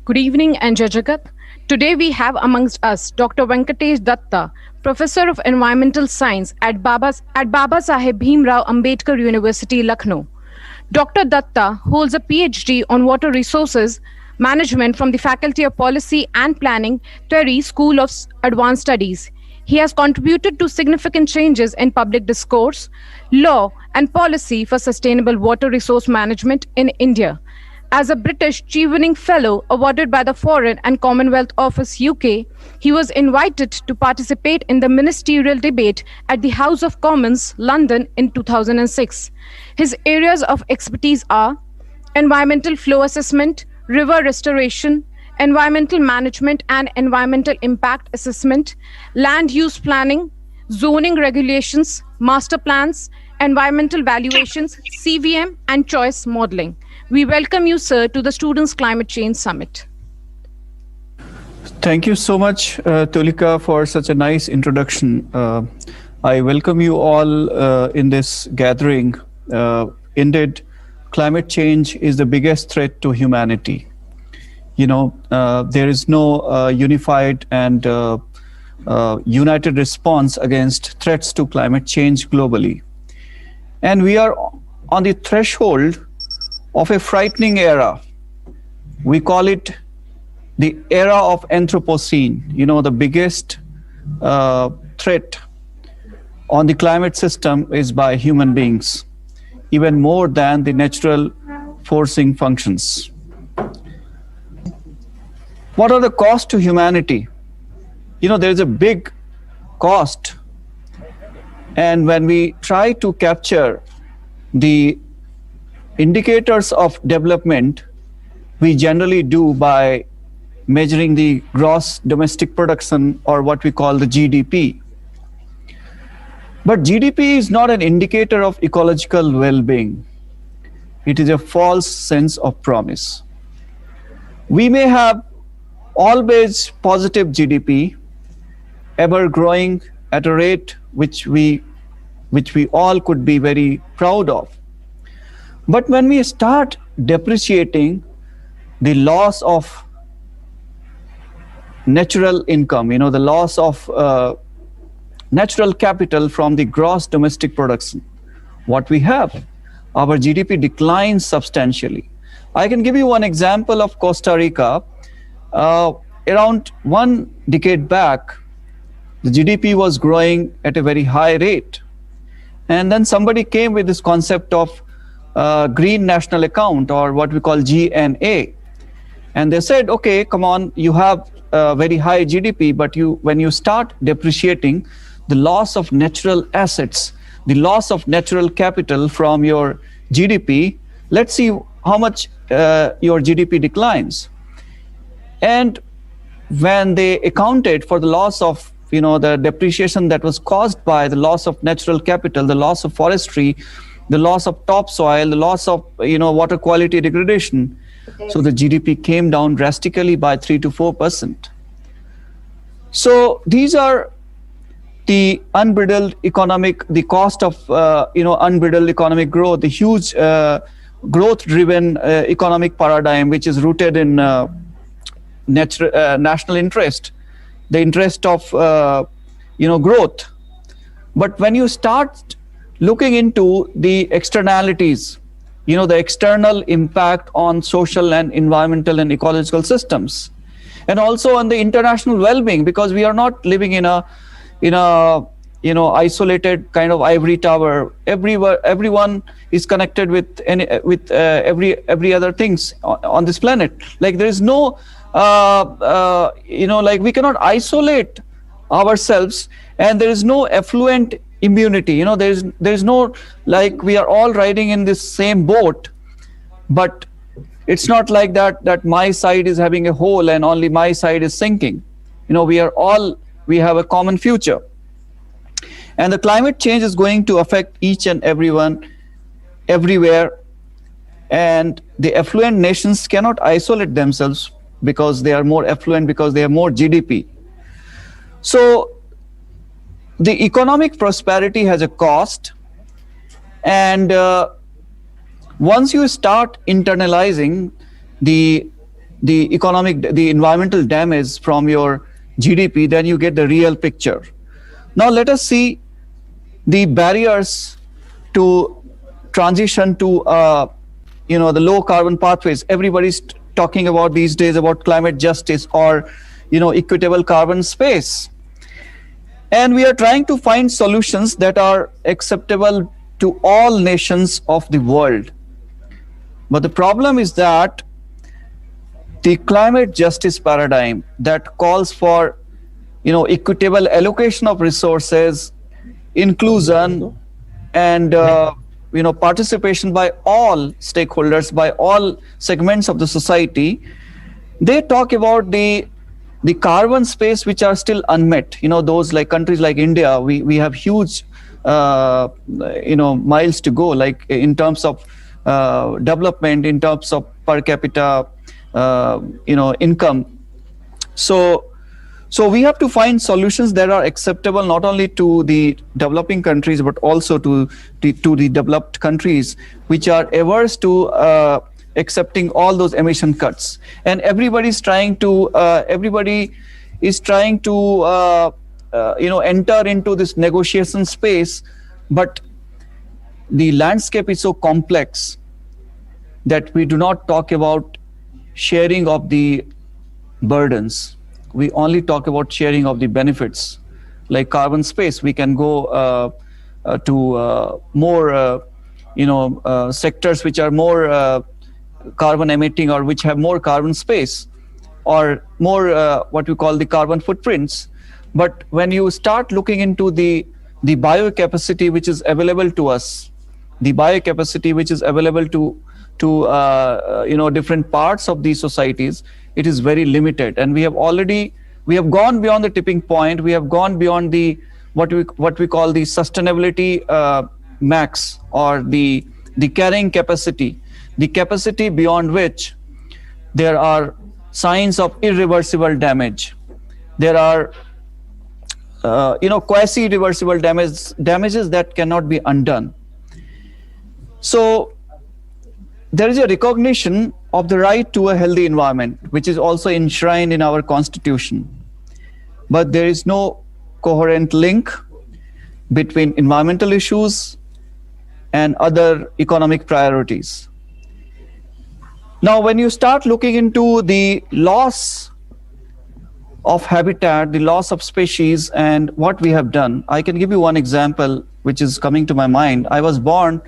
Good evening and Jai Jagat. Today we have amongst us Dr. Venkatesh Dutta, Professor of Environmental Science at Baba Saheb Bhimrao Ambedkar University, Lucknow. Dr. Datta holds a PhD on water resources management from the Faculty of Policy and Planning, Terry School of Advanced Studies. He has contributed to significant changes in public discourse, law, and policy for sustainable water resource management in India. As a British Chevening Fellow awarded by the Foreign and Commonwealth Office UK, he was invited to participate in the ministerial debate at the House of Commons, London in 2006. His areas of expertise are environmental flow assessment, river restoration, environmental management and environmental impact assessment, land use planning, zoning regulations, master plans, environmental valuations, CVM, and choice modeling. We welcome you, sir, to the Students' Climate Change Summit. Thank you so much, Tulika, for such a nice introduction. I welcome you all in this gathering. Indeed, climate change is the biggest threat to humanity. There is no unified and united response against threats to climate change globally. And we are on the threshold of a frightening era. We call it the era of Anthropocene. The biggest threat on the climate system is by human beings, even more than the natural forcing functions. What are the costs to humanity? There is a big cost. And when we try to capture the indicators of development, we generally do by measuring the gross domestic production, or what we call the GDP. But GDP is not an indicator of ecological well-being. It is a false sense of promise. We may have always positive GDP, ever growing at a rate which we all could be very proud of. But when we start depreciating the loss of natural income, the loss of natural capital from the gross domestic production, what we have, our GDP declines substantially. I can give you one example of Costa Rica. Around 1 decade back, the GDP was growing at a very high rate. And then somebody came with this concept of Green National Account, or what we call GNA. And they said, okay, come on, you have very high GDP, but when you start depreciating the loss of natural assets, the loss of natural capital from your GDP, let's see how much your GDP declines. And when they accounted for the loss of the depreciation that was caused by the loss of natural capital, the loss of forestry, the loss of topsoil, the loss of water quality degradation. So the GDP came down drastically by 3 to 4%. So these are the unbridled the cost of unbridled economic growth, the huge growth-driven economic paradigm, which is rooted in national interest, the interest of growth. But when you start looking into the externalities, the external impact on social and environmental and ecological systems, and also on the international well-being, because we are not living in a isolated kind of ivory tower. Everyone is connected with every other things on this planet. Like there is no we cannot isolate ourselves, and there is no affluent immunity. There is no, like, we are all riding in this same boat, but it's not like that my side is having a hole and only my side is sinking. We have a common future. And the climate change is going to affect each and everyone, everywhere. And the affluent nations cannot isolate themselves because they are more affluent, because they have more GDP. So the economic prosperity has a cost. And once you start internalizing the the environmental damage from your GDP, then you get the real picture. Now let us see the barriers to transition to the low carbon pathways. Everybody's talking about these days about climate justice or equitable carbon space, and we are trying to find solutions that are acceptable to all nations of the world. But the problem is that the climate justice paradigm that calls for equitable allocation of resources, inclusion, and participation by all stakeholders, by all segments of the society, they talk about the carbon space which are still unmet. Those like countries like India, we have huge miles to go, like in terms of development, in terms of per capita income. So we have to find solutions that are acceptable not only to the developing countries but also to the developed countries, which are averse to accepting all those emission cuts. And everybody is trying to enter into this negotiation space, but the landscape is so complex that we do not talk about sharing of the burdens. We only talk about sharing of the benefits. Like carbon space, we can go to more sectors which are more carbon emitting, or which have more carbon space, or more what we call the carbon footprints. But when you start looking into the biocapacity which is available to us, the biocapacity which is available to different parts of these societies, it is very limited. And we have gone beyond the tipping point. We have gone beyond the what we call the sustainability max, or the carrying capacity, the capacity beyond which there are signs of irreversible damage. There are quasi-reversible damages that cannot be undone. So there is a recognition of the right to a healthy environment, which is also enshrined in our constitution. But there is no coherent link between environmental issues and other economic priorities. Now, when you start looking into the loss of habitat, the loss of species, and what we have done, I can give you one example which is coming to my mind. I was born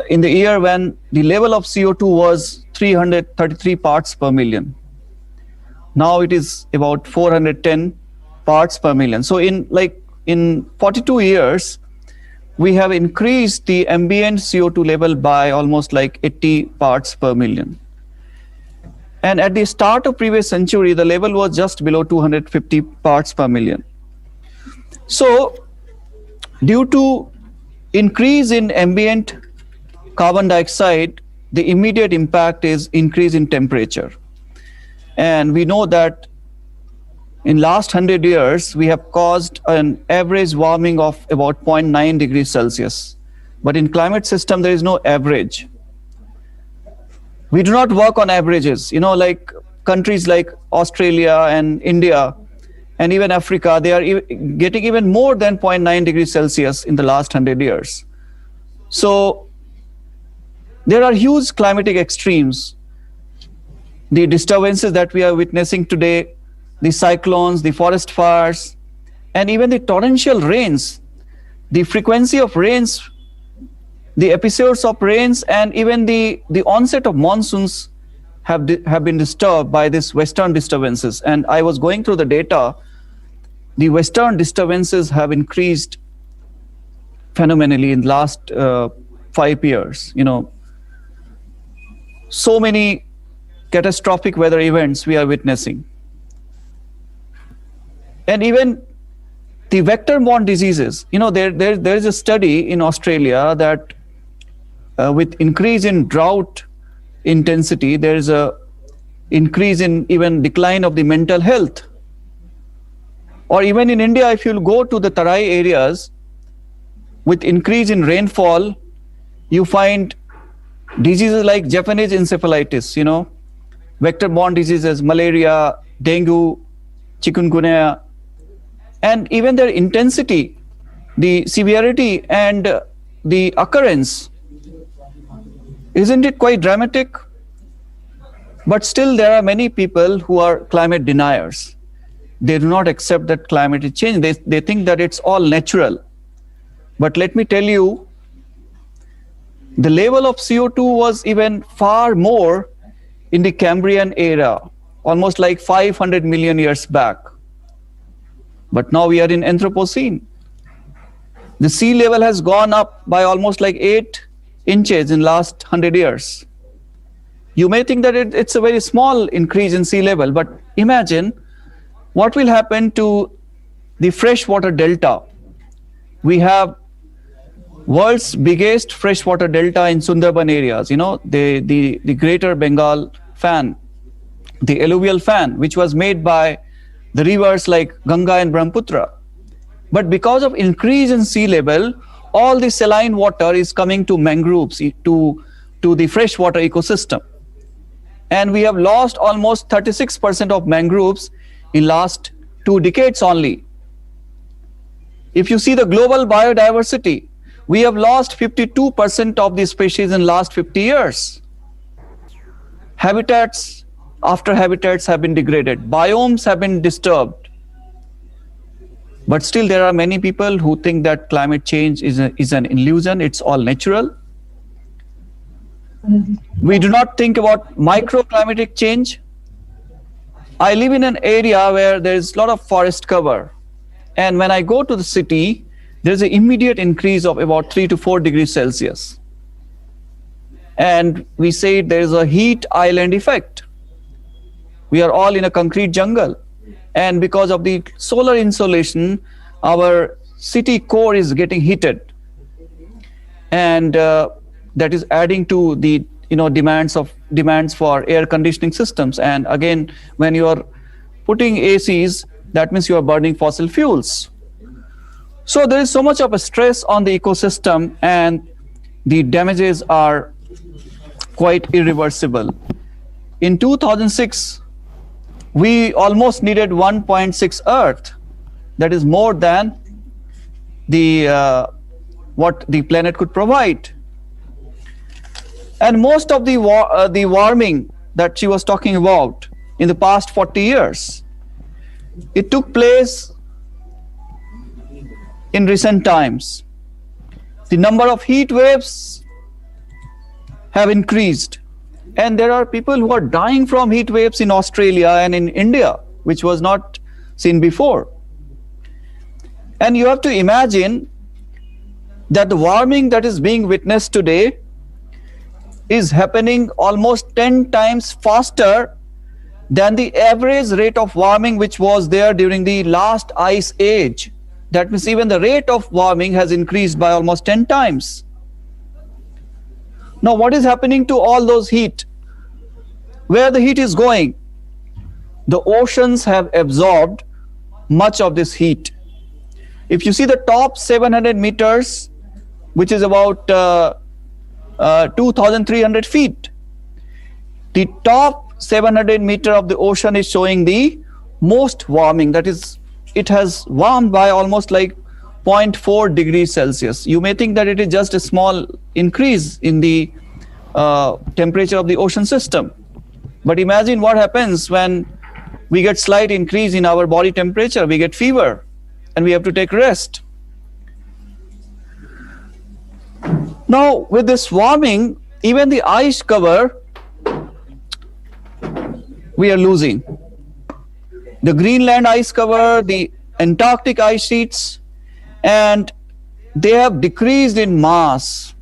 in the year when the level of CO2 was 333 parts per million. Now it is about 410 parts per million. So in 42 years, we have increased the ambient CO2 level by almost like 80 parts per million. And at the start of previous century, the level was just below 250 parts per million. So due to increase in ambient carbon dioxide, the immediate impact is increase in temperature. And we know that in last 100 years, we have caused an average warming of about 0.9 degrees Celsius. But in climate system, there is no average. We do not work on averages. Like countries like Australia and India and even Africa, they are getting even more than 0.9 degrees Celsius in the last 100 years. So there are huge climatic extremes. The disturbances that we are witnessing today, the cyclones, the forest fires, and even the torrential rains, the frequency of rains, the episodes of rains, and even the onset of monsoons have been disturbed by these Western disturbances. And I was going through the data. The Western disturbances have increased phenomenally in the last 5 years. So many catastrophic weather events we are witnessing. And even the vector-borne diseases. There is a study in Australia that with increase in drought intensity, there is a increase in even decline of the mental health. Or even in India, if you go to the Tarai areas, with increase in rainfall, you find diseases like Japanese encephalitis, vector-borne diseases, malaria, dengue, chikungunya, and even their intensity, the severity, and the occurrence. Isn't it quite dramatic? But still, there are many people who are climate deniers. They do not accept that climate is changing. They think that it's all natural. But let me tell you, the level of CO2 was even far more in the Cambrian era, almost like 500 million years back. But now we are in Anthropocene. The sea level has gone up by almost like 8 inches in last 100 years. You may think that it's a very small increase in sea level, but imagine what will happen to the freshwater delta. We have world's biggest freshwater delta in Sundarban areas, the greater Bengal fan, the alluvial fan, which was made by the rivers like Ganga and Brahmaputra. But because of increase in sea level, all the saline water is coming to mangroves, to the freshwater ecosystem. And we have lost almost 36% of mangroves in last 2 decades only. If you see the global biodiversity, we have lost 52% of the species in last 50 years. Habitats after habitats have been degraded. Biomes have been disturbed. But still there are many people who think that climate change is an illusion. It's all natural. We do not think about microclimatic change. I live in an area where there is a lot of forest cover. And when I go to the city, there's an immediate increase of about 3 to 4 degrees Celsius. And we say there is a heat island effect. We are all in a concrete jungle. And because of the solar insolation, our city core is getting heated. And that is adding to the demands for air conditioning systems. And again, when you are putting ACs, that means you are burning fossil fuels. So there is so much of a stress on the ecosystem, and the damages are quite irreversible. In 2006, we almost needed 1.6 Earth. That is more than what the planet could provide. And most of the warming that she was talking about in the past 40 years, it took place in recent times. The number of heat waves have increased, and there are people who are dying from heat waves in Australia and in India, which was not seen before. And you have to imagine that the warming that is being witnessed today is happening almost 10 times faster than the average rate of warming which was there during the last ice age. That means even the rate of warming has increased by almost 10 times. Now, what is happening to all those heat? Where the heat is going? The oceans have absorbed much of this heat. If you see the top 700 meters, which is about 2,300 feet, the top 700 meter of the ocean is showing the most warming. That is, it has warmed by almost like 0.4 degrees Celsius. You may think that it is just a small increase in the temperature of the ocean system. But imagine what happens when we get slight increase in our body temperature. We get fever and we have to take rest. Now, with this warming, even the ice cover, we are losing. The Greenland ice cover, the Antarctic ice sheets, and they have decreased in mass.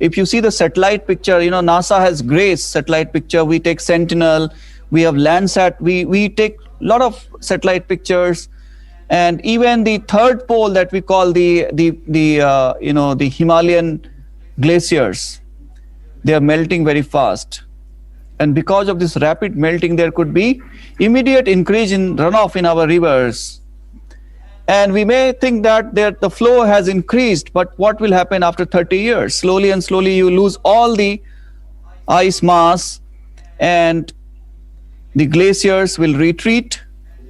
If you see the satellite picture, NASA has GRACE satellite picture. We take Sentinel, we have Landsat, we take a lot of satellite pictures, and even the third pole that we call the Himalayan glaciers, they are melting very fast. And because of this rapid melting, there could be immediate increase in runoff in our rivers. And we may think that the flow has increased, but what will happen after 30 years? Slowly and slowly you lose all the ice mass, and the glaciers will retreat,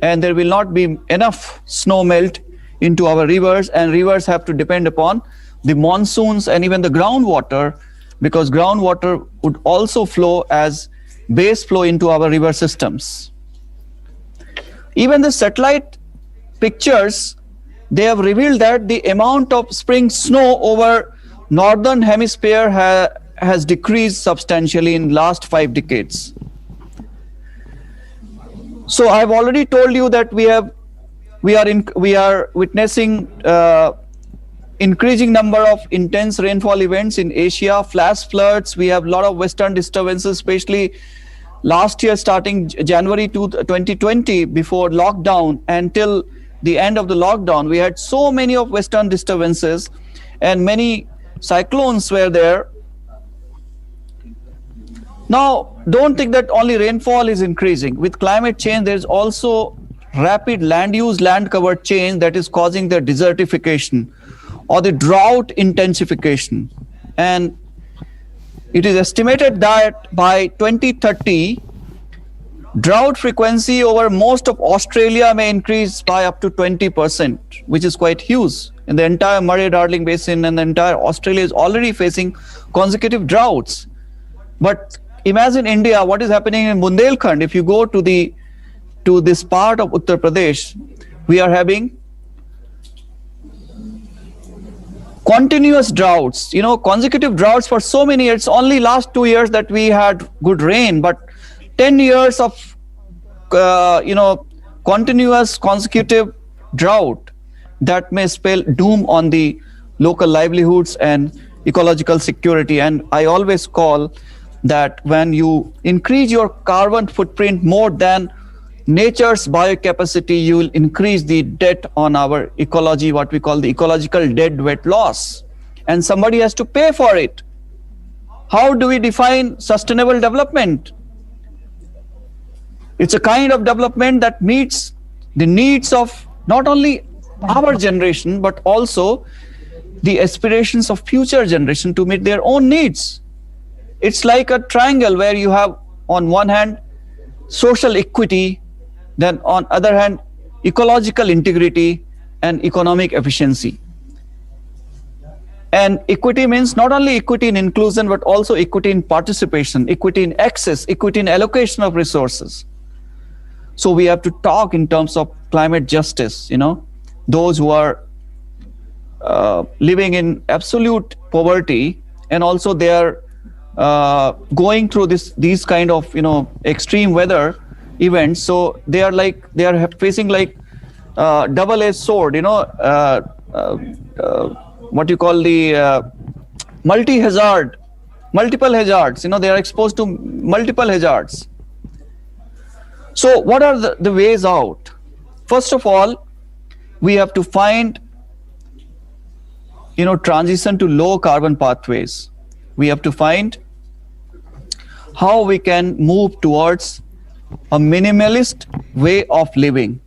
and there will not be enough snow melt into our rivers, and rivers have to depend upon the monsoons and even the groundwater, because groundwater would also flow as base flow into our river systems. Even the satellite pictures, they have revealed that the amount of spring snow over northern hemisphere has decreased substantially in last 5 decades. So I've already told you that we are witnessing increasing number of intense rainfall events in Asia, flash floods. We have a lot of western disturbances, especially last year starting January 2020, before lockdown until the end of the lockdown. We had so many of western disturbances, and many cyclones were there. Now, don't think that only rainfall is increasing. With climate change, there is also rapid land use, land cover change that is causing the desertification or the drought intensification. And it is estimated that by 2030, drought frequency over most of Australia may increase by up to 20%, which is quite huge. In the entire Murray-Darling Basin and the entire Australia is already facing consecutive droughts. But imagine India, what is happening in Bundelkhand. If you go to this part of Uttar Pradesh, we are having continuous droughts, consecutive droughts for so many years. It's only last 2 years that we had good rain, but 10 years of continuous consecutive drought that may spell doom on the local livelihoods and ecological security. And I always call that when you increase your carbon footprint more than nature's biocapacity, you will increase the debt on our ecology, what we call the ecological dead weight loss. And somebody has to pay for it. How do we define sustainable development? It's a kind of development that meets the needs of not only our generation, but also the aspirations of future generation to meet their own needs. It's like a triangle where you have on one hand social equity, then on other hand ecological integrity and economic efficiency. And equity means not only equity in inclusion, but also equity in participation, equity in access, equity in allocation of resources. So we have to talk in terms of climate justice, those who are living in absolute poverty, and also they are going through these kind of extreme weather events. So they are facing like double-edged sword, what you call the multiple hazards. They are exposed to multiple hazards. So what are the ways out? First of all, we have to find transition to low carbon pathways. We have to find how we can move towards a minimalist way of living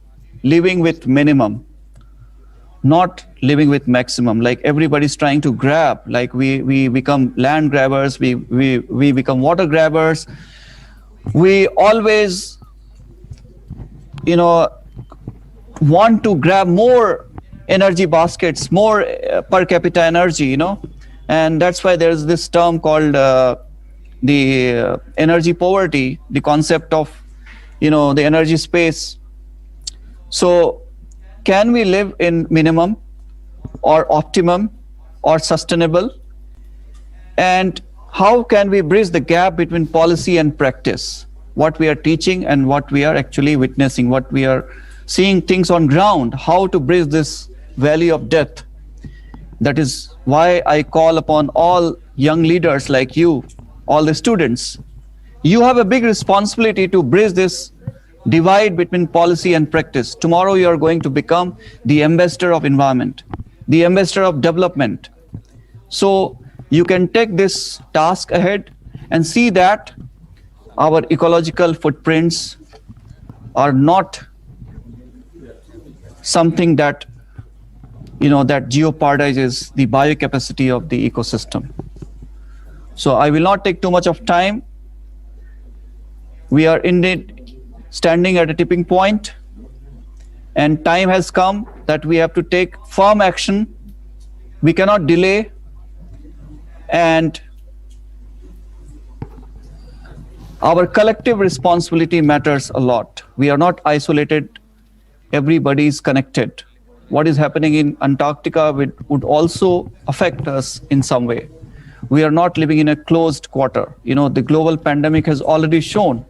with minimum, not living with maximum. Like everybody's trying to grab, like we become land grabbers, we become water grabbers. We always want to grab more energy baskets, more per capita energy, and that's why there's this term called the energy poverty, the concept of the energy space. So can we live in minimum or optimum or sustainable? And how can we bridge the gap between policy and practice? What we are teaching and what we are actually witnessing, what we are seeing things on ground, how to bridge this valley of death. That is why I call upon all young leaders like you, all the students. You have a big responsibility to bridge this divide between policy and practice. Tomorrow you are going to become the ambassador of environment, the ambassador of development. So you can take this task ahead and see that our ecological footprints are not something that that jeopardizes the biocapacity of the ecosystem. So I will not take too much of time. We are indeed standing at a tipping point, and time has come that we have to take firm action. We cannot delay, and our collective responsibility matters a lot. We are not isolated, everybody is connected. What is happening in Antarctica would also affect us in some way. We are not living in a closed quarter. The global pandemic has already shown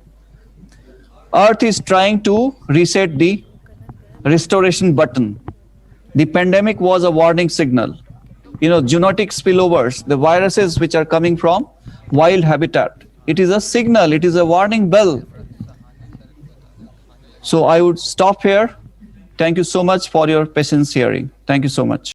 Earth is trying to reset the restoration button. The pandemic was a warning signal. Genetic spillovers, the viruses which are coming from wild habitat, it is a signal, it is a warning bell. So I would stop here. Thank you so much for your patience hearing. Thank you so much.